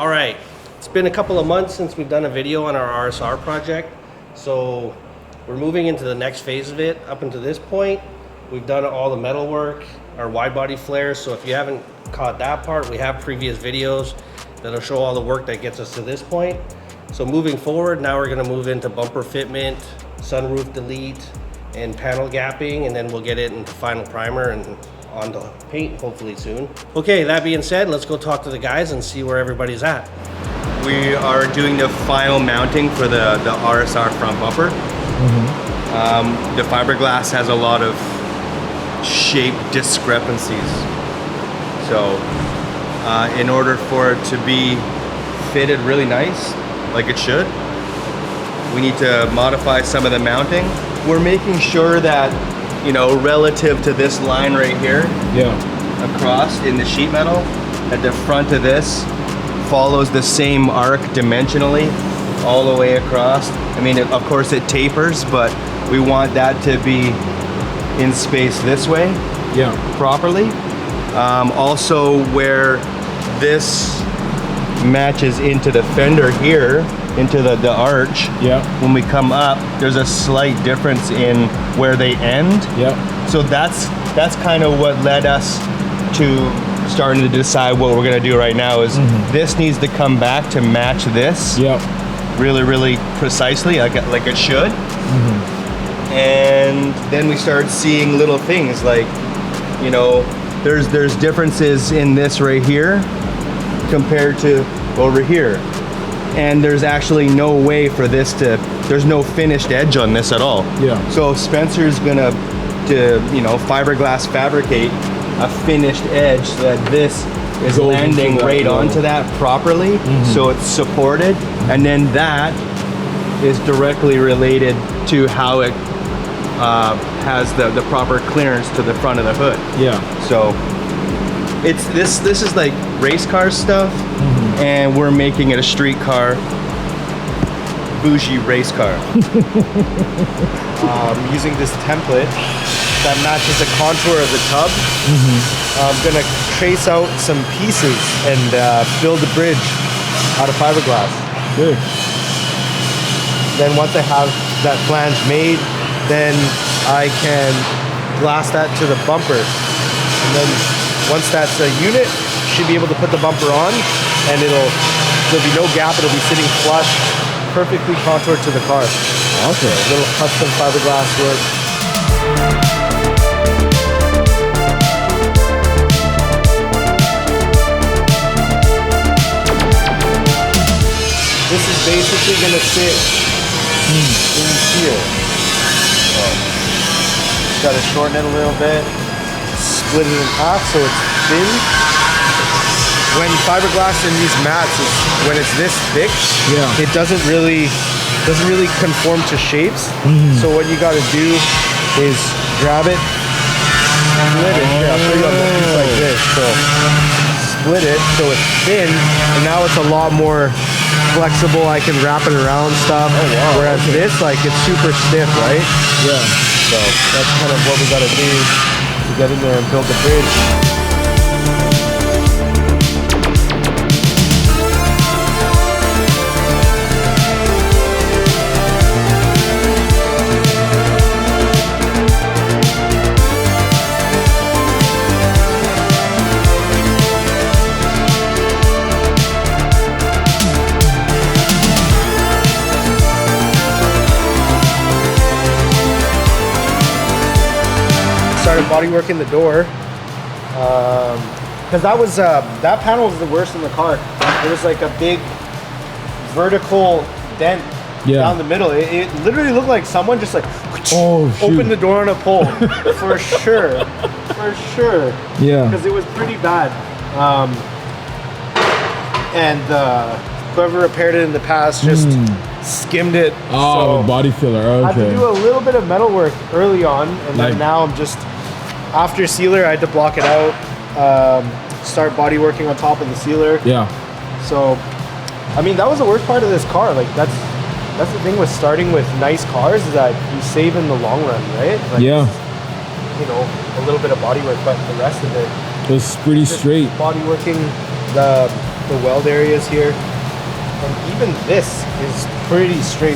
All right, it's been a couple of months since we've done a video on our RSR project. So we're moving into the next phase of it. Up until this point, we've done all the metal work, our wide body flares. So if you haven't caught that part, we have previous videos that'll show all the work that gets us to this point. So moving forward, now we're gonna move into bumper fitment, sunroof delete, and panel gapping, and then we'll get it into final primer and on the paint hopefully soon. Okay, that being said, let's go talk to the guys and see where everybody's at. We are doing the final mounting for the RSR front bumper. The fiberglass has a lot of shape discrepancies. So in order for it to be fitted really nice, like it should, we need to modify some of the mounting. We're making sure that, you know, relative to this line right here, across in the sheet metal, at the front of this follows the same arc dimensionally all the way across. I mean, of course it tapers, but we want that to be in space this way, properly. Also, where this matches into the fender here, into the arch, when we come up, there's a slight difference in where they end. So that's kind of what led us to starting to decide what we're gonna do right now is this needs to come back to match this really precisely, like it should. And then we start seeing little things like, you know, there's differences in this right here compared to over here. And there's actually no way for this to, there's no finished edge on this at all. So Spencer's gonna, you know, fiberglass fabricate a finished edge so that this is landing right onto that properly, so it's supported, and then that is directly related to how it has the proper clearance to the front of the hood. So it's this is like race car stuff, and we're making it a street car, bougie race car. Using this template that matches the contour of the tub. I'm gonna trace out some pieces and build a bridge out of fiberglass. Then once I have that flange made, then I can glass that to the bumper. And then once that's a unit, should be able to put the bumper on, and there'll be no gap, it'll be sitting flush, perfectly contoured to the car. Okay. A little custom fiberglass work. This is basically gonna sit in here. So, gotta shorten it a little bit, split it in half so it's thin. When fiberglass in these mats when it's this thick, it doesn't really conform to shapes. So what you gotta do is grab it, split it. Here, I'll show you on the piece like this. So split it so it's thin, and now it's a lot more flexible. I can wrap it around stuff. Whereas this, like, it's super stiff, right? So that's kind of what we gotta do to get in there and build the bridge. Started bodyworking the door because that panel was the worst in the car. It was like a big vertical dent down the middle. It literally looked like someone just like opened the door on a pole. for sure. Because it was pretty bad. And whoever repaired it in the past just skimmed it. So body filler. I had to do a little bit of metal work early on, and then now I'm just, after sealer, I had to block it out, start body working on top of the sealer. So, I mean, that was the worst part of this car. Like, that's the thing with starting with nice cars, is that you save in the long run, right? Like, you know, a little bit of body work, but the rest of it was pretty straight. Body working the the weld areas here. And even this is pretty straight.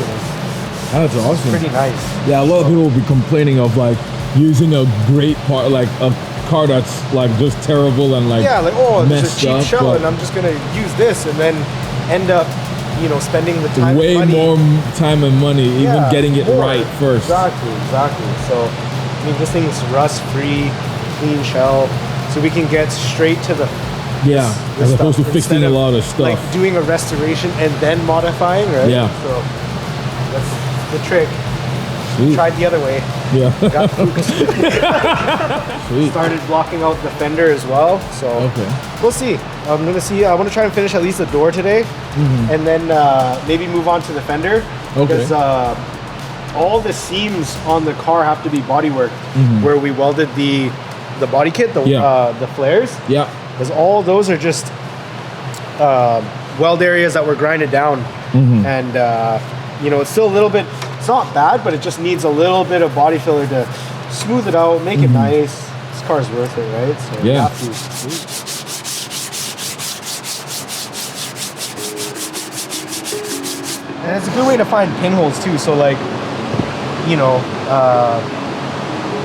That's awesome. Pretty nice. Yeah, a lot of people will be complaining of like using a great part, like a car that's like just terrible and like yeah, like oh, it's a messed cheap up, shell, but and I'm just gonna use this, and then end up, you know, spending the time, way and money. more time and money, even getting it more. right first. Exactly. So, I mean, this thing's rust-free, clean shell, so we can get straight to the As opposed to stuff, fixing instead a of, lot of stuff. like doing a restoration and then modifying, right? Yeah. So that's the trick. Sweet. Tried the other way. Yeah. Got spooked. Sweet. Started blocking out the fender as well. So Okay. we'll see. I'm gonna see. I want to try and finish at least the door today, and then maybe move on to the fender. Okay. Because all the seams on the car have to be bodywork, where we welded the body kit, the flares. Yeah. Because all those are just weld areas that were grinded down, and you know, it's still a little bit. It's not bad, but it just needs a little bit of body filler to smooth it out, make it nice. This car's worth it, right? So you Yeah. have to. And it's a good way to find pinholes too. So like, you know,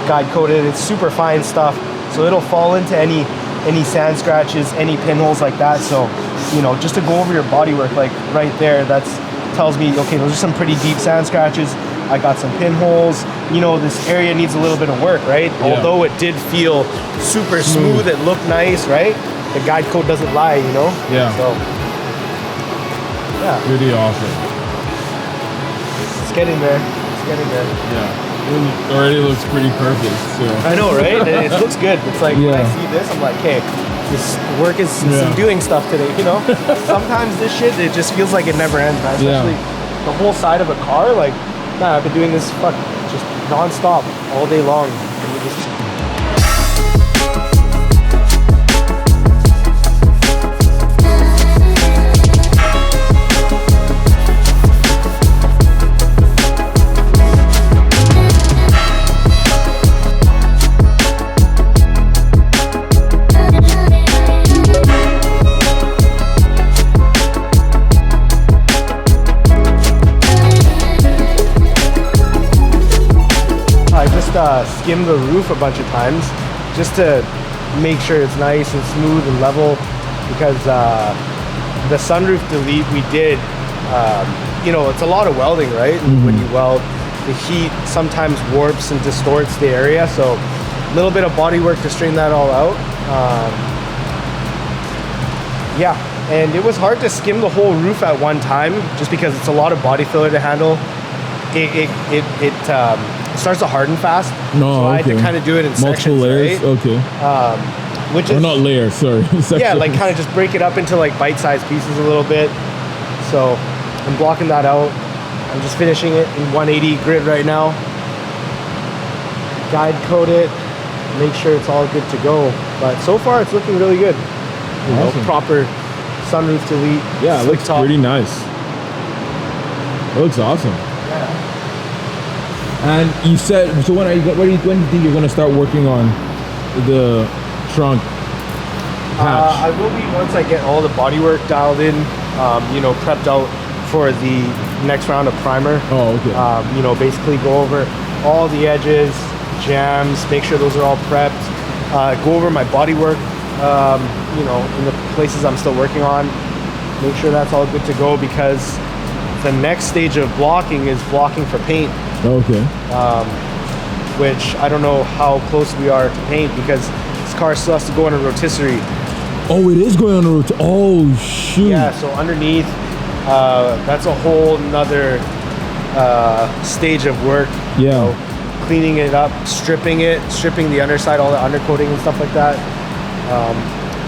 guide coated, it's super fine stuff. So it'll fall into any sand scratches, any pinholes like that. So, you know, just to go over your bodywork, like right there, that's tells me, okay, those are some pretty deep sand scratches. I got some pinholes. You know, this area needs a little bit of work, right? Yeah. Although it did feel super smooth, it looked nice, right? The guide coat doesn't lie, you know? Yeah. So, yeah, Pretty awesome. it's getting there. It's getting there. Yeah. It already looks pretty perfect. So. I know, right? It looks good. It's like when I Yeah. see this, I'm like, hey, this work is Yeah. doing stuff today, you know? Sometimes this shit, it just feels like it never ends, man. Especially the whole side of a car. Like, man, I've been doing this just non-stop all day long. And you just, skim the roof a bunch of times just to make sure it's nice and smooth and level, because the sunroof delete we did, you know, it's a lot of welding, right? And when you weld, the heat sometimes warps and distorts the area, so a little bit of body work to straighten that all out. Yeah, and it was hard to skim the whole roof at one time just because it's a lot of body filler to handle. It starts to harden fast. No, so I had to kind of do it in multiple sections, layers. right? Okay. Which Or is not layers. Sorry. yeah, like kind of just break it up into like bite-sized pieces a little bit. So I'm blocking that out. I'm just finishing it in 180 grit right now. Guide coat it, make sure it's all good to go. But so far it's looking really good. You know, Awesome. proper sunroof delete. Yeah, it slick looks top. pretty nice. It looks awesome. Yeah. And you said, so when do you think you're going to start working on the trunk patch? I will be once I get all the bodywork dialed in, you know, prepped out for the next round of primer. Oh, okay. You know, basically go over all the edges, jams, make sure those are all prepped. Go over my bodywork, you know, in the places I'm still working on. Make sure that's all good to go, because the next stage of blocking is blocking for paint. Okay. Which I don't know how close we are to paint, because this car still has to go on a rotisserie. Oh, it is going on a route. Oh, shoot. Yeah, so underneath, that's a whole nother stage of work. Yeah. You know, cleaning it up, stripping the underside, all the undercoating and stuff like that.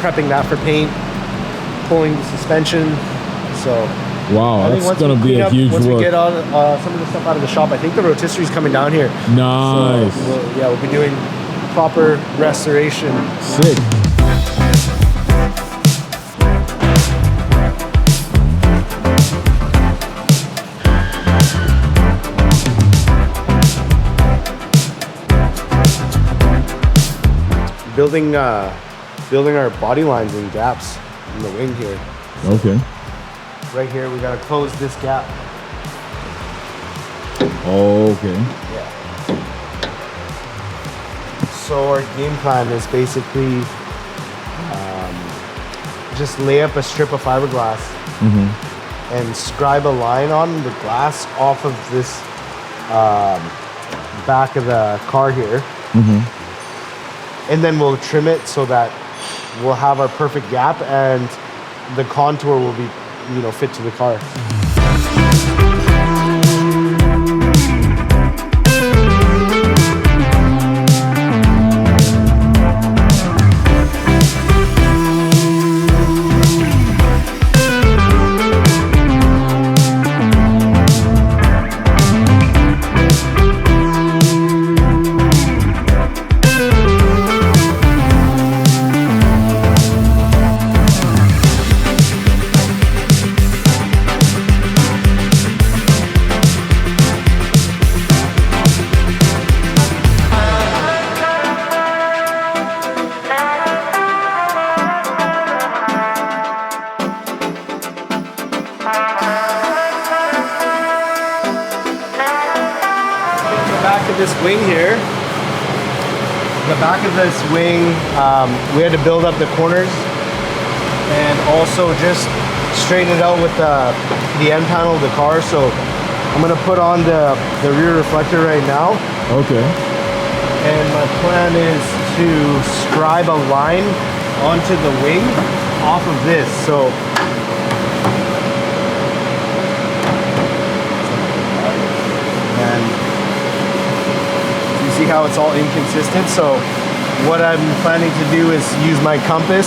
Prepping that for paint, pulling the suspension. So Wow, I think that's once going we to be clean a up, huge once work. we get on some of the stuff out of the shop, I think the rotisserie's coming down here. Nice. So we'll be doing proper restoration. Sick. Building our body lines and gaps in the wing here. Okay. Right here, we gotta close this gap. Okay. Yeah. So our game plan is basically just lay up a strip of fiberglass and scribe a line on the glass off of this back of the car here. And then we'll trim it so that we'll have our perfect gap and the contour will be, fit to the car. This wing here, the back of this wing, we had to build up the corners and also just straighten it out with the end panel of the car. So I'm gonna put on the rear reflector right now. Okay. And my plan is to scribe a line onto the wing off of this. So see how it's all inconsistent. So what I'm planning to do is use my compass,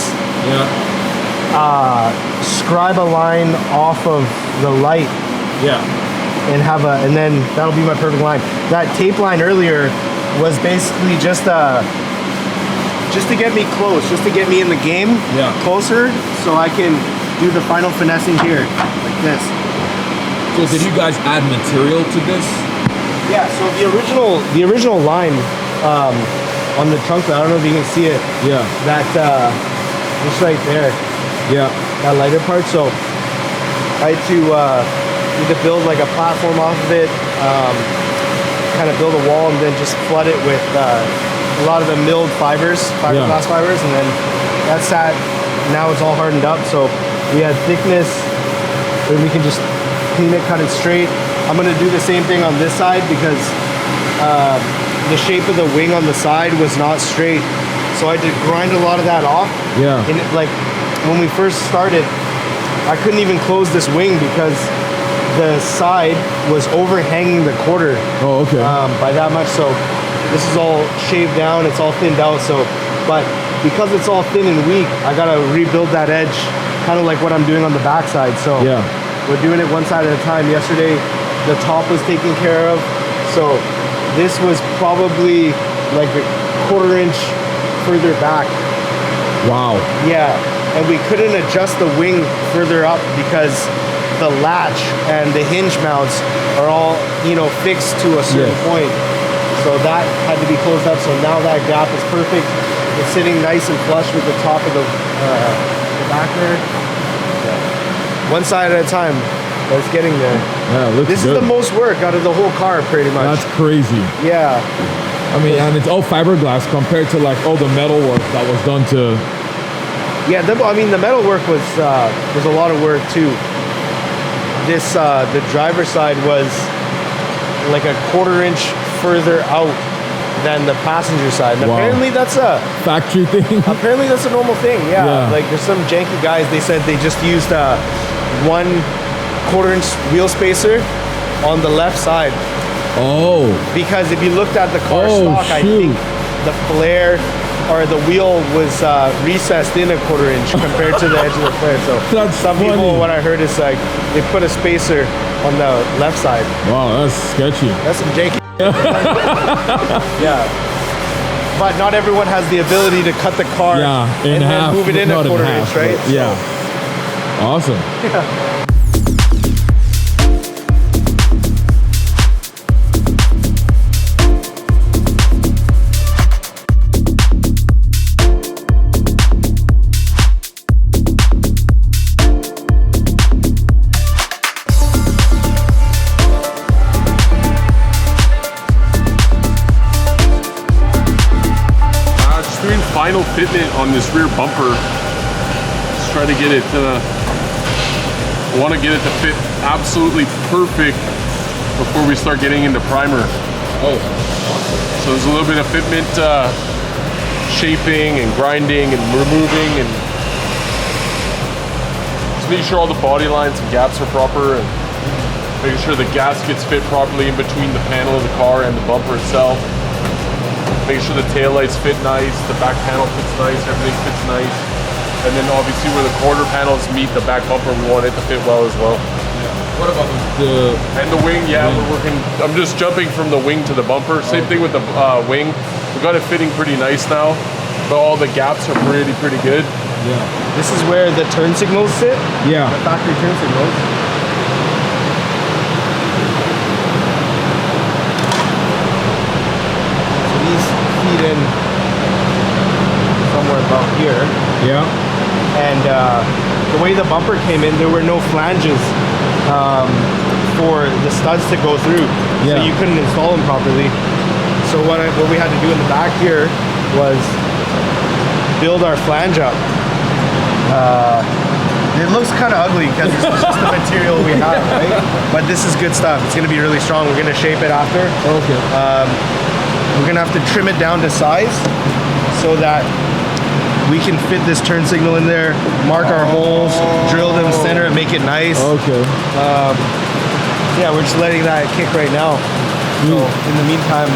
scribe a line off of the light, and then that'll be my perfect line. That tape line earlier was basically just to get me close, just to get me in the game closer, so I can do the final finessing here like this. So did you guys add material to this? Yeah, so the original line on the trunk, I don't know if you can see it. Yeah. That just right there. Yeah. That lighter part. So I had to need to build like a platform off of it, kind of build a wall, and then just flood it with a lot of the milled fiberglass fibers, and then that's that. Now it's all hardened up, so we had thickness, and we can just clean it, cut it straight. I'm gonna do the same thing on this side because the shape of the wing on the side was not straight. So I had to grind a lot of that off. Yeah. And like when we first started, I couldn't even close this wing because the side was overhanging the quarter. Oh, okay. By that much. So this is all shaved down, it's all thinned out. So, but because it's all thin and weak, I gotta rebuild that edge, kind of like what I'm doing on the backside. So we're doing it one side at a time. Yesterday, the top was taken care of, so this was probably like a quarter inch further back. Wow. Yeah, and we couldn't adjust the wing further up because the latch and the hinge mounts are all, fixed to a certain point. So that had to be closed up, so now that gap is perfect. It's sitting nice and flush with the top of the back there. Yeah. One side at a time. But it's getting there. Yeah, it looks This good. is the most work out of the whole car, pretty much. That's crazy. Yeah. I mean, and it's all fiberglass compared to like all the metal work that was done to. Yeah, the metal work was a lot of work too. This the driver's side was like a quarter inch further out than the passenger side. And apparently that's a factory thing. Apparently that's a normal thing. Yeah. Like there's some janky guys. They said they just used 1 quarter-inch wheel spacer on the left side. Oh. Because if you looked at the car stock, I think the flare or the wheel was recessed in a quarter inch compared to the edge of the flare. So some people, what I heard is like they put a spacer on the left side. Wow, that's sketchy. That's some janky. Yeah. But not everyone has the ability to cut the car and then move it in a quarter inch, right? Yeah. Awesome. Yeah. fitment on this rear bumper. Just try to get it I want to get it to fit absolutely perfect before we start getting into primer. Oh. So there's a little bit of fitment shaping and grinding and removing, and just making sure all the body lines and gaps are proper, and making sure the gaskets fit properly in between the panel of the car and the bumper itself. Making sure the taillights fit nice, the back panel fits nice, everything fits nice. And then obviously where the quarter panels meet the back bumper, we want it to fit well as well. Yeah. What about the... And the wing, yeah, we're working, I'm just jumping from the wing to the bumper. Same thing with the wing. We got it fitting pretty nice now, but all the gaps are pretty good. Yeah. This is where the turn signals sit. Yeah. The factory turn signals. So these feed in somewhere about here. Yeah. And the way the bumper came in, there were no flanges for the studs to go through. Yeah. So you couldn't install them properly. So what we had to do in the back here was build our flange up. It looks kind of ugly because it's just the material we have, right? But this is good stuff. It's going to be really strong. We're going to shape it after. Okay. We're going to have to trim it down to size so that we can fit this turn signal in there, mark our holes, drill them center, and make it nice. Okay. Yeah, we're just letting that kick right now. So in the meantime,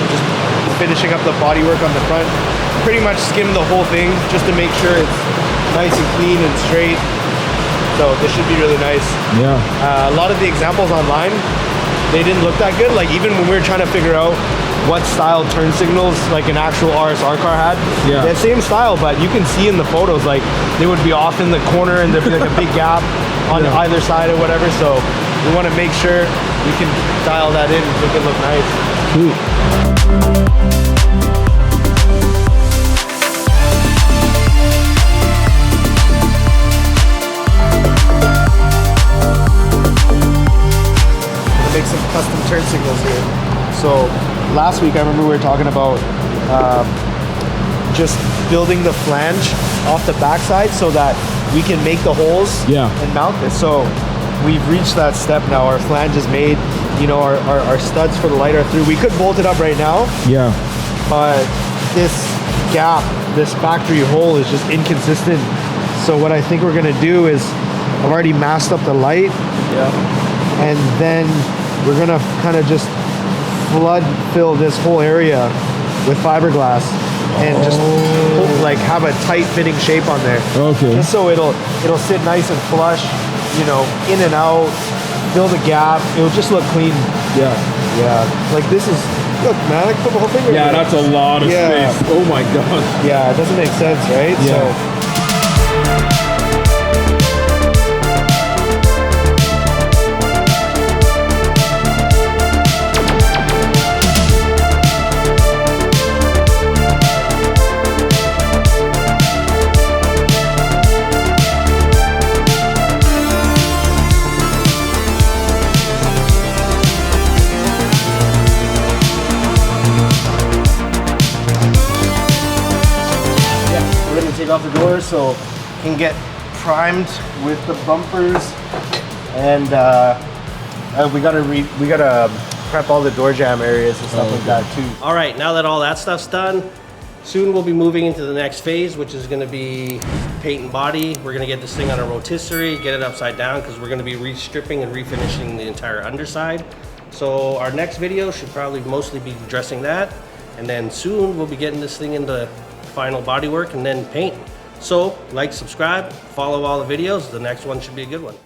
just finishing up the bodywork on the front. Pretty much skim the whole thing just to make sure it's nice and clean and straight. So this should be really nice. Yeah. A lot of the examples online, they didn't look that good. Like even when we were trying to figure out what style turn signals like an actual RSR car had, the same style, but you can see in the photos like they would be off in the corner and there'd be like a big gap on either side or whatever. So we want to make sure we can dial that in and make it look nice. Sweet. Make some custom turn signals here. So last week I remember we were talking about just building the flange off the backside so that we can make the holes and mount this. So we've reached that step now. Our flange is made, you know, our studs for the light are through. We could bolt it up right now, but this gap, this factory hole is just inconsistent. So what I think we're gonna do is I've already masked up the light, and then we're gonna kind of just flood fill this whole area with fiberglass and just like have a tight fitting shape on there. Okay. Just so it'll sit nice and flush, you know, in and out, fill the gap. It'll just look clean. Yeah. Like this is, look man, I can put the whole thing right Yeah, there. that's a lot of space. Oh my god. Yeah, it doesn't make sense, right? Yeah. Take off the doors so can get primed with the bumpers, and we gotta prep all the door jamb areas and stuff like that too. All right, now that all that stuff's done, soon we'll be moving into the next phase, which is going to be paint and body. We're going to get this thing on a rotisserie, get it upside down because we're going to be restripping and refinishing the entire underside. So our next video should probably mostly be addressing that, and then soon we'll be getting this thing into final body work and then paint. So like, subscribe, follow all the videos. The next one should be a good one.